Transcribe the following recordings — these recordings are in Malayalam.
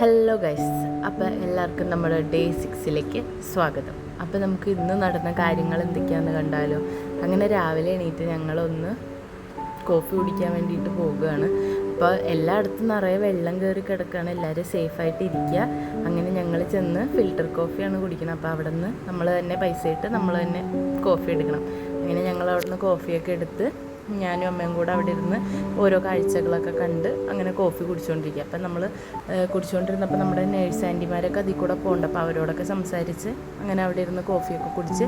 ഹലോ ഗൈസ്, അപ്പോൾ എല്ലാവർക്കും നമ്മുടെ ഡേ 6ലേക്ക് സ്വാഗതം. അപ്പോൾ നമുക്ക് ഇന്ന് നടന്ന കാര്യങ്ങൾ എന്തൊക്കെയാണെന്ന് കണ്ടാലോ. അങ്ങനെ രാവിലെ എണീറ്റ് ഞങ്ങളൊന്ന് കോഫി കുടിക്കാൻ വേണ്ടിയിട്ട് പോവുകയാണ്. അപ്പോൾ എല്ലായിടത്തും നിറയെ വെള്ളം കയറി കിടക്കുകയാണ്, എല്ലാവരും സേഫായിട്ട് ഇരിക്കുക. അങ്ങനെ ഞങ്ങൾ ചെന്ന് ഫിൽറ്റർ കോഫിയാണ് കുടിക്കുന്നത്. അപ്പോൾ അവിടെ നിന്ന് നമ്മൾ തന്നെ പൈസ ഇട്ട് നമ്മൾ തന്നെ കോഫി എടുക്കണം. അങ്ങനെ ഞങ്ങൾ അവിടെ നിന്ന് കോഫിയൊക്കെ എടുത്ത് ഞാനും അമ്മയും കൂടെ അവിടെ ഇരുന്ന് ഓരോ കാഴ്ചകളൊക്കെ കണ്ട് അങ്ങനെ കോഫി കുടിച്ചുകൊണ്ടിരിക്കുക. അപ്പം നമ്മൾ കുടിച്ചുകൊണ്ടിരുന്നപ്പോൾ നമ്മുടെ നേഴ്സ് ആൻറ്റിമാരൊക്കെ അതിൽ കൂടെ പോകുന്നുണ്ട്. അപ്പോൾ അവരോടൊക്കെ സംസാരിച്ച് അങ്ങനെ അവിടെ ഇരുന്ന് കോഫിയൊക്കെ കുടിച്ച്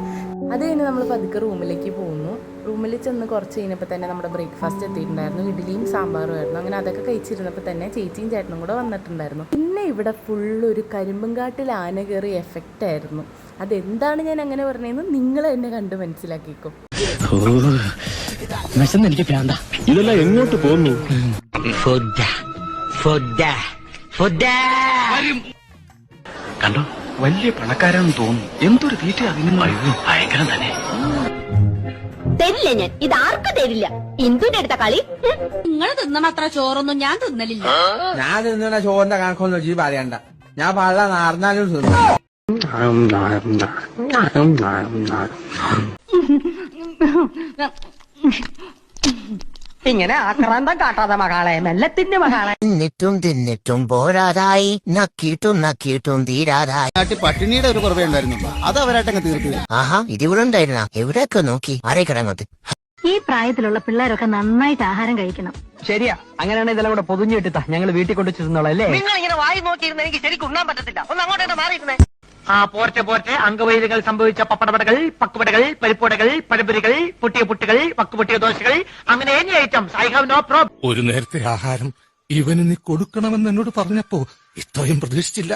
അത് കഴിഞ്ഞ് നമ്മൾ പതുക്കെ റൂമിലേക്ക് പോകുന്നു. റൂമിൽ ചെന്ന് കുറച്ച് കഴിഞ്ഞപ്പോൾ തന്നെ നമ്മുടെ ബ്രേക്ക്ഫാസ്റ്റ് എത്തിയിട്ടുണ്ടായിരുന്നു. ഇഡ്ഡലിയും സാമ്പാറും ആയിരുന്നു. അങ്ങനെ അതൊക്കെ കഴിച്ചിരുന്നപ്പോൾ തന്നെ ചേച്ചിയും ചേട്ടനും കൂടെ വന്നിട്ടുണ്ടായിരുന്നു. പിന്നെ ഇവിടെ ഫുള്ളൊരു കരിമ്പുംകാട്ടിൽ ആന കയറി എഫക്റ്റ് ആയിരുന്നു. അതെന്താണ് ഞാൻ അങ്ങനെ പറഞ്ഞതെന്ന് നിങ്ങൾ എന്നെ കണ്ട് മനസ്സിലാക്കിക്കോ. എനിക്ക് പ്രാന്ത ഇതെല്ലാം എങ്ങോട്ട് പോകുന്നു? കണ്ടോ, വലിയ പണക്കാരാണെന്ന് തോന്നുന്നു. എന്തൊരു തീറ്റ അതിന് ഭയങ്കരം തന്നെ. തരില്ല ഞാൻ, ഇതാർക്കും തരില്ല. ഇന്ദുന്റെ അടുത്ത കളി. നിങ്ങൾ തിന്നണ അത്ര ചോറൊന്നും ഞാൻ തിന്നലില്ല. ഞാൻ തിന്നണ ചോറിന്റെ കണക്കൊന്നും വെച്ച് പറയണ്ട. ഞാൻ പള്ള നാർന്നാലും തിന്നു. ഇങ്ങനെ ആക്രാന്തം കാട്ടാതെ മകളെ, മെല്ലത്തിന്റെ മകളെ. തിന്നിട്ടും പോരാതായി, നക്കിയിട്ടും തീരാതായി. നാട്ടിൽ പട്ടിണിയുടെ ഒരു കുറവേ ഉണ്ടായിരുന്നു, അത് അവരായിട്ടങ്ങ് തീർത്തു. ആഹാ, ഇതിവിടെ ഉണ്ടായിരുന്ന എവിടെയൊക്കെ നോക്കി ആരേക്കടങ്ങോട്ട്. ഈ പ്രായത്തിലുള്ള പിള്ളേരൊക്കെ നന്നായിട്ട് ആഹാരം കഴിക്കണം. ശരിയാ, അങ്ങനെയാണ് ഇതെല്ലാം കൂടെ പൊതിഞ്ഞിട്ടാ ഞങ്ങൾ വീട്ടിൽ കൊണ്ടു ചെന്നോളാം അല്ലേ? നിങ്ങൾ ഇങ്ങനെ വായി നോക്കിയിരുന്ന എനിക്ക് ശരിക്കും ഉണ്ണാൻ പറ്റത്തില്ല. ഒന്ന് അങ്ങോട്ട് മാറിയിരുന്നേ. ആ പോർട്ടെ അംഗവൈദ്യങ്ങൾ സംഭവിച്ച പപ്പടവടകൾ, പക്കുവടകൾ, പരിപ്പുവടകൾ, പഴപൊരികൾ, പൊട്ടിയ പുട്ടുകൾ, പക്കുപൊട്ടിയ ദോശകൾ, അങ്ങനെ any items. I have no problem. ഒരു നേരത്തെ ആഹാരം ഇവന് നീ കൊടുക്കണമെന്ന് എന്നോട് പറഞ്ഞപ്പോ ഇത്രയും പ്രതീക്ഷിച്ചില്ല.